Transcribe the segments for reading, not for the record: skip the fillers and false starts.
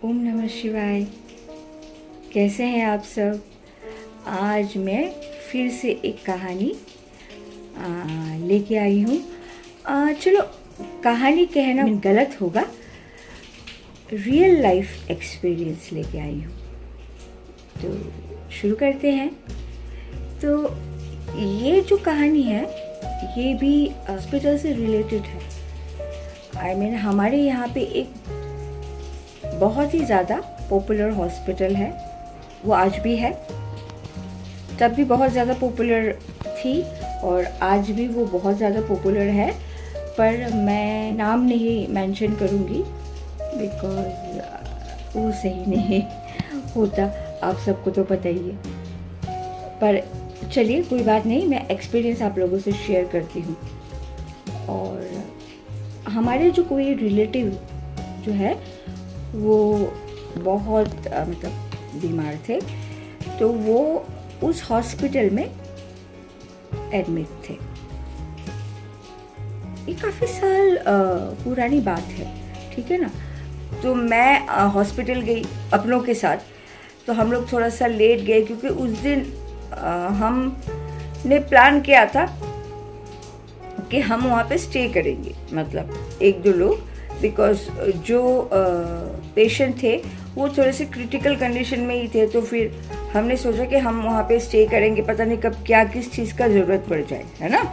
ओम नमः शिवाय। कैसे हैं आप सब? आज मैं फिर से एक कहानी लेके आई हूँ। चलो, कहानी कहना गलत होगा, रियल लाइफ एक्सपीरियंस लेके आई हूँ। तो शुरू करते हैं। तो ये जो कहानी है ये भी हॉस्पिटल से रिलेटेड है। हमारे यहाँ पे एक बहुत ही ज़्यादा पॉपुलर हॉस्पिटल है, वो आज भी है, तब भी बहुत ज़्यादा पॉपुलर थी और आज भी वो बहुत ज़्यादा पॉपुलर है। पर मैं नाम नहीं मेंशन करूँगी बिकॉज़ वो सही नहीं होता, आप सबको तो पता ही है। पर चलिए, कोई बात नहीं, मैं एक्सपीरियंस आप लोगों से शेयर करती हूँ। और हमारे जो कोई रिलेटिव जो है वो बहुत बीमार थे, तो वो उस हॉस्पिटल में एडमिट थे। ये काफ़ी साल पुरानी बात है, ठीक है ना। तो मैं हॉस्पिटल गई अपनों के साथ। तो हम लोग थोड़ा सा लेट गए क्योंकि उस दिन हमने प्लान किया था कि हम वहाँ पे स्टे करेंगे, मतलब एक दो लोग, बिकॉज जो पेशेंट थे वो थोड़े से क्रिटिकल कंडीशन में ही थे। तो फिर हमने सोचा कि हम वहाँ पे स्टे करेंगे, पता नहीं कब क्या किस चीज़ का ज़रूरत पड़ जाए, है ना।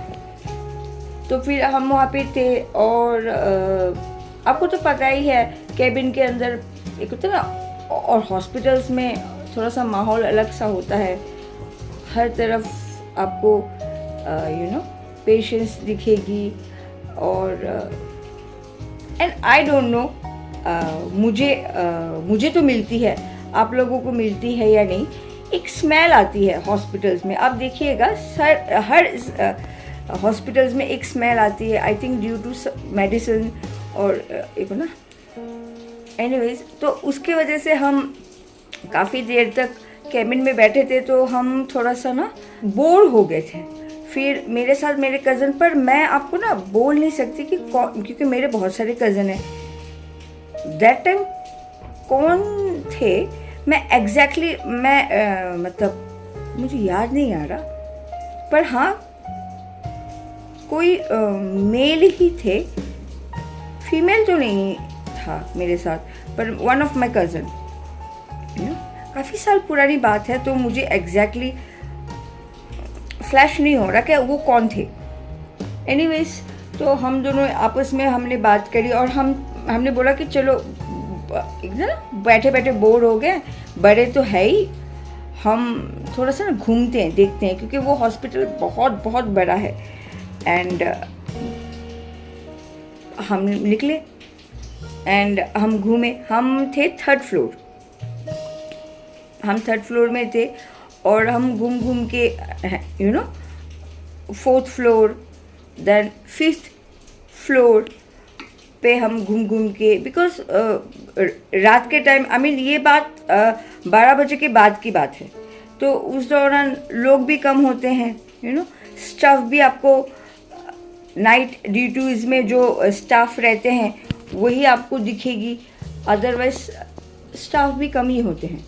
तो फिर हम वहाँ पे थे और आपको तो पता ही है, कैबिन के अंदर एक होता है ना, और हॉस्पिटल्स में थोड़ा सा माहौल अलग सा होता है। हर तरफ आपको पेशेंस दिखेगी और एंड आई डोंट नो, मुझे तो मिलती है, आप लोगों को मिलती है या नहीं, एक स्मेल आती है हॉस्पिटल्स में। आप देखिएगा हर हॉस्पिटल्स में एक स्मेल आती है, I think due to medicine और एक ना, एनीवेज। तो उसके वजह से हम काफ़ी देर तक कैबिन में बैठे थे, तो हम थोड़ा सा ना बोर हो गए थे। फिर मेरे साथ मेरे कज़न, पर मैं आपको ना बोल नहीं सकती कि कौन, क्योंकि मेरे बहुत सारे कज़न हैं। दैट टाइम कौन थे मैं एग्जैक्टली मतलब मुझे याद नहीं आ रहा, पर हाँ कोई मेल ही थे, फीमेल तो नहीं था मेरे साथ, पर वन ऑफ माई कज़न। काफ़ी साल पुरानी बात है, तो मुझे एग्जैक्टली फ्लैश नहीं हो रहा कि वो कौन थे। एनीवेज, तो हम दोनों आपस में हमने बात करी और हमने बोला कि चलो एकदम बैठे बैठे बोर हो गए, बड़े तो है ही, हम थोड़ा सा ना घूमते हैं, देखते हैं, क्योंकि वो हॉस्पिटल बहुत बहुत बड़ा है। एंड हम निकले एंड हम घूमे। हम थे थर्ड फ्लोर में थे और हम घूम घूम के fourth floor, then fifth floor पे हम घूम घूम के, बिकॉज रात के टाइम ये बात 12 बजे के बाद की बात है, तो उस दौरान लोग भी कम होते हैं, स्टाफ भी आपको नाइट ड्यूटीज़ में जो स्टाफ रहते हैं वही आपको दिखेगी, अदरवाइज स्टाफ भी कम ही होते हैं।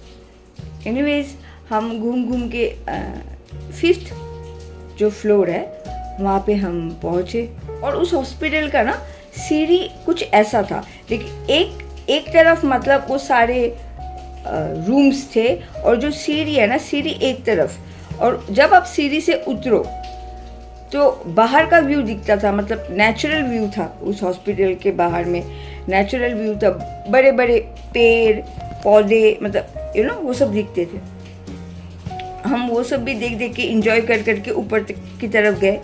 एनीवेज, हम घूम घूम के फिफ्थ जो फ्लोर है वहाँ पे हम पहुँचे। और उस हॉस्पिटल का ना सीढ़ी कुछ ऐसा था, लेकिन एक तरफ मतलब वो सारे रूम्स थे, और जो सीढ़ी है ना, सीढ़ी एक तरफ, और जब आप सीढ़ी से उतरो तो बाहर का व्यू दिखता था, मतलब नेचुरल व्यू था। उस हॉस्पिटल के बाहर में नेचुरल व्यू था, बड़े बड़े पेड़ पौधे, मतलब वो सब दिखते थे। हम वो सब भी देख देख के इंजॉय कर करके ऊपर की तरफ गए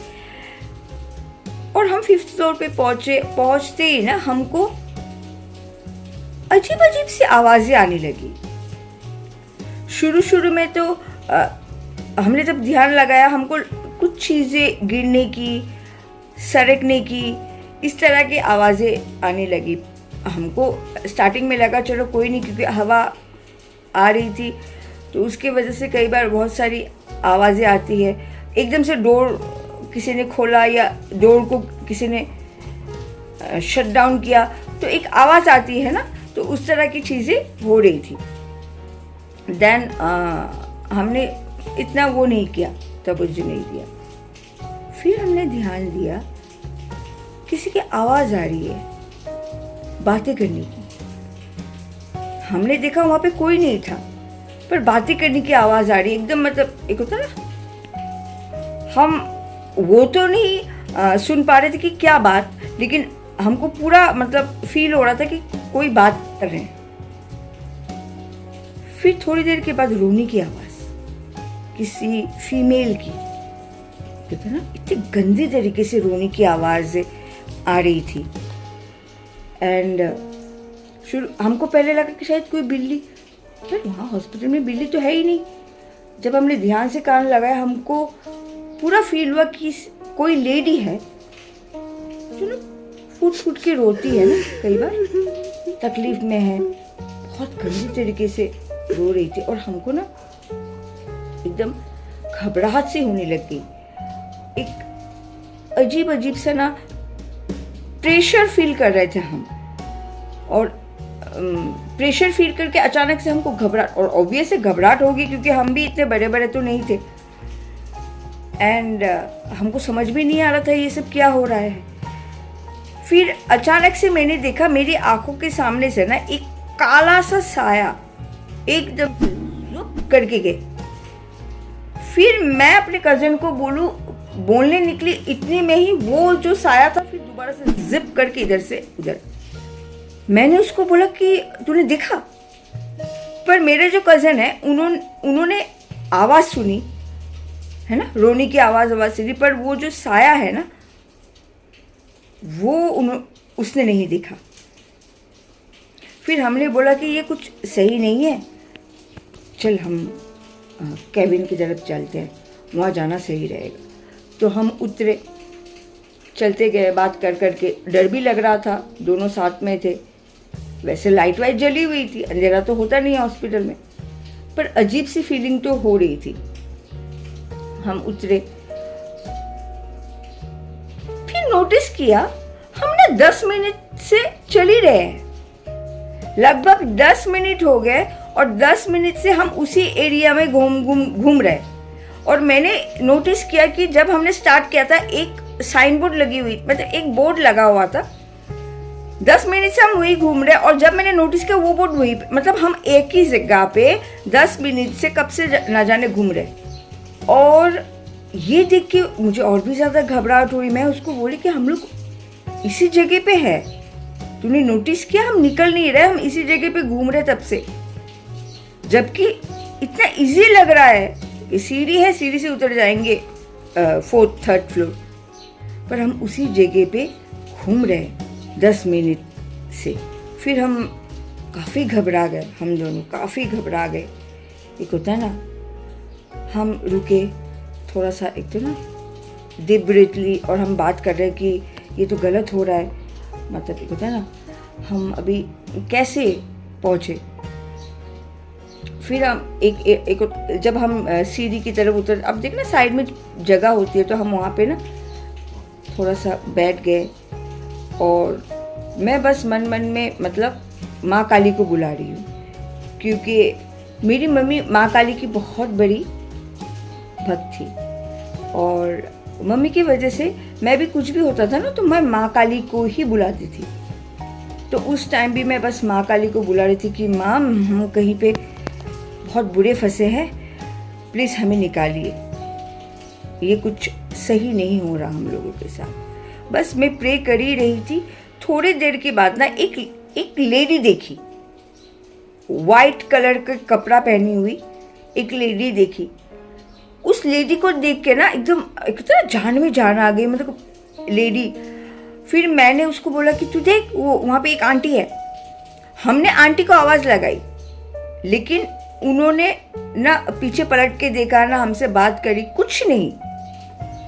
और हम फिफ्थ फ्लोर पे पहुंचते ही ना हमको अजीब अजीब सी आवाजें आने लगी। शुरू में तो हमने जब ध्यान लगाया, हमको कुछ चीज़ें गिरने की, सरकने की, इस तरह की आवाज़ें आने लगी। हमको स्टार्टिंग में लगा चलो कोई नहीं, क्योंकि हवा आ रही थी, तो उसके वजह से कई बार बहुत सारी आवाज़ें आती है। एकदम से डोर किसी ने खोला या डोर को किसी ने शट डाउन किया तो एक आवाज़ आती है ना, तो उस तरह की चीज़ें हो रही थी। देन हमने इतना वो नहीं किया, तवज्जो नहीं दिया। फिर हमने ध्यान दिया किसी की आवाज़ आ रही है बातें करने की। हमने देखा वहाँ पे कोई नहीं था, पर बातें करने की आवाज़ आ रही एकदम, मतलब एक होता ना, हम वो तो नहीं सुन पा रहे थे कि क्या बात, लेकिन हमको पूरा मतलब फील हो रहा था कि कोई बात कर रहे हैं। फिर थोड़ी देर के बाद रोने की आवाज़ किसी फीमेल की, कहते ना इतनी गंदी तरीके से रोने की आवाज़ आ रही थी। एंड शुरू हमको पहले लगा कि शायद कोई बिल्ली, पर वहाँ हॉस्पिटल में बिल्ली तो है ही नहीं। जब हमने ध्यान से कान लगाया, हमको पूरा फील हुआ कि कोई लेडी है जो ना फूट फूट के रोती है ना, कई बार तकलीफ में है, बहुत गंदी तरीके से रो रही थी। और हमको ना एकदम घबराहट सी होने लग गई, एक अजीब अजीब सा ना प्रेशर फील कर रहे थे हम। और प्रेशर फील करके अचानक से हमको घबराहट, और ऑब्वियस घबराहट होगी क्योंकि हम भी इतने बड़े बड़े तो नहीं थे। एंड हमको समझ भी नहीं आ रहा था ये सब क्या हो रहा है। फिर अचानक से मैंने देखा मेरी आंखों के सामने से ना एक काला सा साया एकदम रुक करके गए। फिर मैं अपने कजन को बोलने निकली, इतने में ही वो जो साया था फिर दोबारा से जिप करके इधर से उधर। मैंने उसको बोला कि तूने देखा? पर मेरे जो कज़न है उन्होंने आवाज़ सुनी है ना, रोने की आवाज़ सुनी, पर वो जो साया है ना वो उसने नहीं देखा। फिर हमने बोला कि ये कुछ सही नहीं है, चल हम कैबिन की तरफ चलते हैं, वहाँ जाना सही रहेगा। तो हम उतरे, चलते गए बात कर करके। डर भी लग रहा था, दोनों साथ में थे। वैसे लाइट वाइट जली हुई थी, अंधेरा तो होता नहीं है हॉस्पिटल में, पर अजीब सी फीलिंग तो हो रही थी। हम उतरे, फिर नोटिस किया हम ना 10 मिनट से चल ही रहे हैं। लगभग 10 मिनट हो गए और 10 मिनट से हम उसी एरिया में घूम रहे। और मैंने नोटिस किया कि जब हमने स्टार्ट किया था एक साइन बोर्ड लगी हुई, मतलब एक बोर्ड लगा हुआ था, 10 मिनट से हम वही घूम रहे। और जब मैंने नोटिस किया वो बोर्ड वही, मतलब हम एक ही जगह पे 10 मिनट से कब से ना जाने घूम रहे। और ये देख के मुझे और भी ज़्यादा घबराहट हुई। मैं उसको बोली कि हम लोग इसी जगह पे है, तूने नोटिस किया? हम निकल नहीं रहे, हम इसी जगह पे घूम रहे तब से, जबकि इतना इजी लग रहा है। सीढ़ी है, सीढ़ी से उतर जाएंगे 4th 3rd फ्लोर, पर हम उसी जगह पे घूम रहे 10 मिनट से। फिर हम काफ़ी घबरा गए, हम दोनों काफ़ी घबरा गए। एक होता है ना, हम रुके थोड़ा सा, एक तो ना डीप ब्रीथ ली, और हम बात कर रहे हैं कि ये तो गलत हो रहा है, मतलब एक होता है ना, हम अभी कैसे पहुँचे। फिर हम एक जब हम सीढ़ी की तरफ उतर, अब देखना साइड में जगह होती है, तो हम वहाँ पे ना थोड़ा सा बैठ गए। और मैं बस मन मन में मतलब माँ काली को बुला रही हूँ, क्योंकि मेरी मम्मी माँ काली की बहुत बड़ी भक्त थी। और मम्मी की वजह से मैं भी कुछ भी होता था ना, तो मैं माँ काली को ही बुलाती थी। तो उस टाइम भी मैं बस माँ काली को बुला रही थी कि माँ, हम कहीं पे बहुत बुरे फंसे हैं, प्लीज़ हमें निकालिए, ये कुछ सही नहीं हो रहा हम लोगों के साथ। बस मैं प्रे कर ही रही थी। थोड़ी देर के बाद ना एक लेडी देखी, वाइट कलर का कपड़ा पहनी हुई एक लेडी देखी। उस लेडी को देख के ना एकदम जान में जान आ गई, मतलब लेडी। फिर मैंने उसको बोला कि तू देख, वो वहाँ पे एक आंटी है। हमने आंटी को आवाज़ लगाई, लेकिन उन्होंने ना पीछे पलट के देखा, ना हमसे बात करी, कुछ नहीं।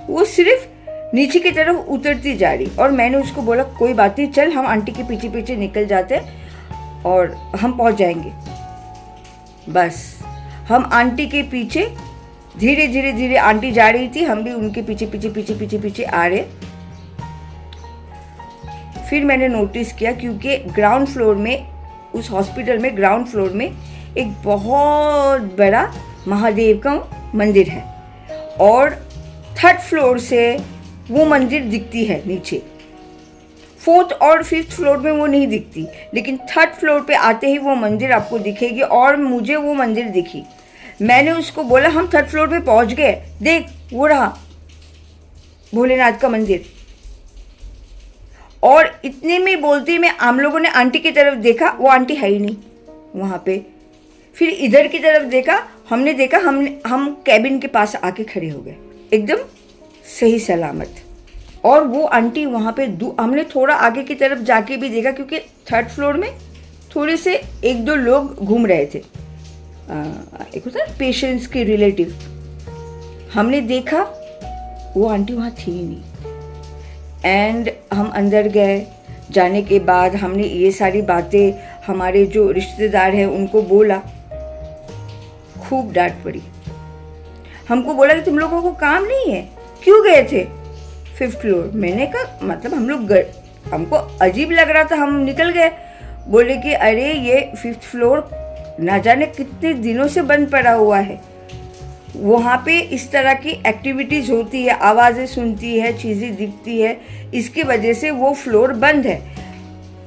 वो सिर्फ नीचे की तरफ उतरती जा रही। और मैंने उसको बोला कोई बात नहीं, चल हम आंटी के पीछे पीछे निकल जाते हैं और हम पहुंच जाएंगे। बस हम आंटी के पीछे धीरे धीरे धीरे, आंटी जा रही थी, हम भी उनके पीछे पीछे पीछे पीछे पीछे आ रहे। फिर मैंने नोटिस किया, क्योंकि ग्राउंड फ्लोर में उस हॉस्पिटल में ग्राउंड फ्लोर में एक बहुत बड़ा महादेव का मंदिर है और 3rd फ्लोर से वो मंदिर दिखती है नीचे। 4th और 5th फ्लोर में वो नहीं दिखती, लेकिन 3rd फ्लोर पे आते ही वो मंदिर आपको दिखेगी और मुझे वो मंदिर दिखी। मैंने उसको बोला हम 3rd फ्लोर पे पहुंच गए, देख वो रहा भोलेनाथ का मंदिर। और इतने में बोलते में हम लोगों ने आंटी की तरफ देखा, वो आंटी है ही नहीं वहाँ पे। फिर इधर की तरफ देखा, हमने देखा हम कैबिन के पास आके खड़े हो गए एकदम सही सलामत। और वो आंटी वहाँ पे हमने थोड़ा आगे की तरफ जाके भी देखा क्योंकि 3rd फ्लोर में थोड़े से 1-2 लोग घूम रहे थे, एक होता है पेशेंट्स के रिलेटिव। हमने देखा वो आंटी वहाँ थी ही नहीं। एंड हम अंदर गए, जाने के बाद हमने ये सारी बातें हमारे जो रिश्तेदार हैं उनको बोला, खूब डांट पड़ी। हमको बोला कि तुम लोगों को काम नहीं है, क्यों गए थे 5th फ्लोर? मैंने कहा मतलब हमको अजीब लग रहा था, हम निकल गए। बोले कि अरे ये 5th फ्लोर ना जाने कितने दिनों से बंद पड़ा हुआ है, वहाँ पे इस तरह की एक्टिविटीज़ होती है, आवाज़ें सुनती है, चीज़ें दिखती है, इसकी वजह से वो फ्लोर बंद है।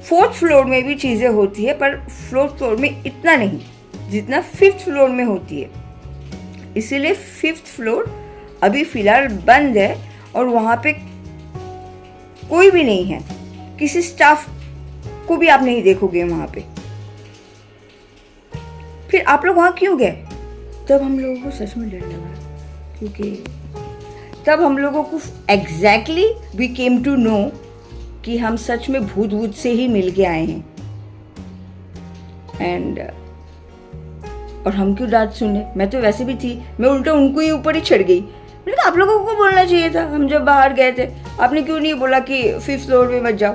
4th फ्लोर में भी चीज़ें होती है पर 4th फ्लोर में इतना नहीं जितना 5th फ्लोर में होती है, इसीलिए 5th फ्लोर अभी फ़िलहाल बंद है और वहाँ पे कोई भी नहीं है, किसी स्टाफ को भी आप नहीं देखोगे वहाँ पे। फिर आप लोग वहाँ क्यों गए? तब हम लोगों को सच में डर लगा, क्योंकि तब हम लोगों को exactly we came to know कि हम सच में भूत से ही मिल के आए हैं। एंड और हम क्यों डांट सुने? मैं तो वैसे भी थी, मैं उल्टा उनको ही ऊपर ही चढ़ गई। मैंने कहा आप लोगों को बोलना चाहिए था, हम जब बाहर गए थे आपने क्यों नहीं बोला कि 5th फ्लोर पे मत जाओ?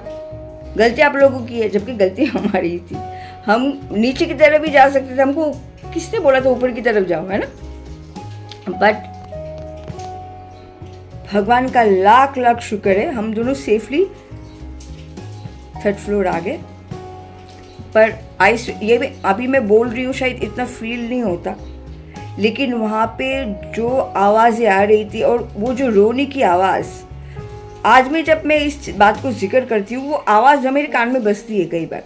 गलती आप लोगों की है, जबकि गलती हमारी ही थी। हम नीचे की तरफ भी जा सकते थे, हमको किसने बोला था ऊपर की तरफ जाओ, है ना? बट भगवान का लाख लाख शुक्र है हम दोनों सेफली 3rd फ्लोर आ गए। पर ये भी अभी मैं बोल रही हूँ शायद इतना फील नहीं होता, लेकिन वहाँ पे जो आवाज़ें आ रही थी और वो जो रोने की आवाज़, आज में जब मैं इस बात को जिक्र करती हूँ वो आवाज़ जो मेरे कान में बजती है कई बार,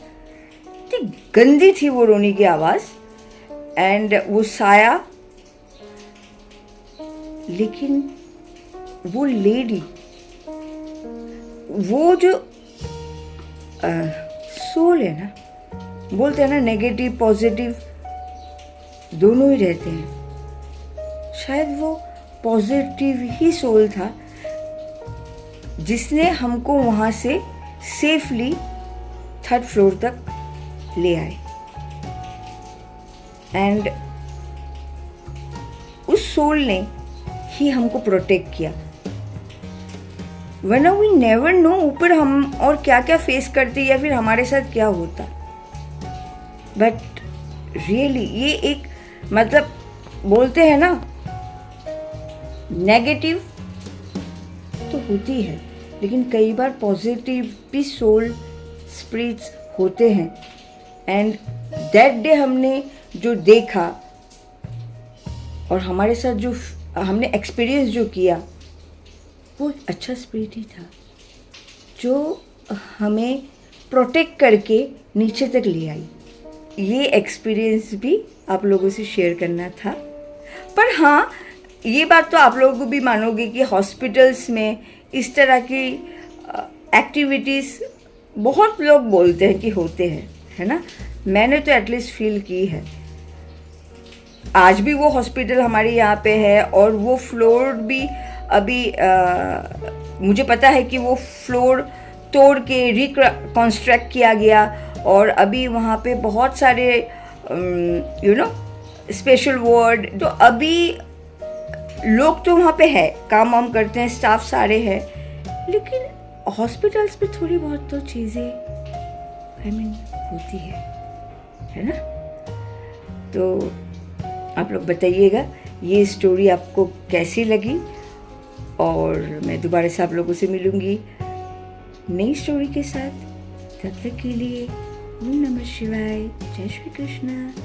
इतनी गंदी थी वो रोने की आवाज़। एंड वो साया, लेकिन वो लेडी, वो जो सोल है ना, बोलते हैं ना नेगेटिव पॉजिटिव दोनों ही रहते हैं, शायद वो पॉजिटिव ही सोल था जिसने हमको वहाँ से सेफली 3rd फ्लोर तक ले आए। एंड उस सोल ने ही हमको प्रोटेक्ट किया, वरना वी नेवर नो ऊपर हम और क्या क्या फेस करते या फिर हमारे साथ क्या होता। बट रियली ये एक मतलब बोलते हैं ना नेगेटिव तो होती है, लेकिन कई बार पॉजिटिव भी सोल स्पिरिट्स होते हैं। एंड दैट डे हमने जो देखा और हमारे साथ जो हमने एक्सपीरियंस जो किया वो अच्छा स्पिरिट ही था जो हमें प्रोटेक्ट करके नीचे तक ले आई। ये एक्सपीरियंस भी आप लोगों से शेयर करना था। पर हाँ, ये बात तो आप लोग भी मानोगे कि हॉस्पिटल्स में इस तरह की एक्टिविटीज़ बहुत लोग बोलते हैं कि होते हैं, है ना? मैंने तो एटलीस्ट फील की है। आज भी वो हॉस्पिटल हमारे यहाँ पे है और वो फ्लोर भी अभी मुझे पता है कि वो फ्लोर तोड़ के रिकंस्ट्रक्ट किया गया और अभी वहाँ पे बहुत सारे स्पेशल वार्ड, तो अभी लोग तो वहाँ पे है, काम वाम करते हैं, स्टाफ सारे हैं, लेकिन हॉस्पिटल्स पे थोड़ी बहुत तो चीज़ें होती है ना? तो आप लोग बताइएगा ये स्टोरी आपको कैसी लगी, और मैं दोबारा से आप लोगों से मिलूँगी नई स्टोरी के साथ। तब तक के लिए ओम नमः शिवाय। जय श्री कृष्ण।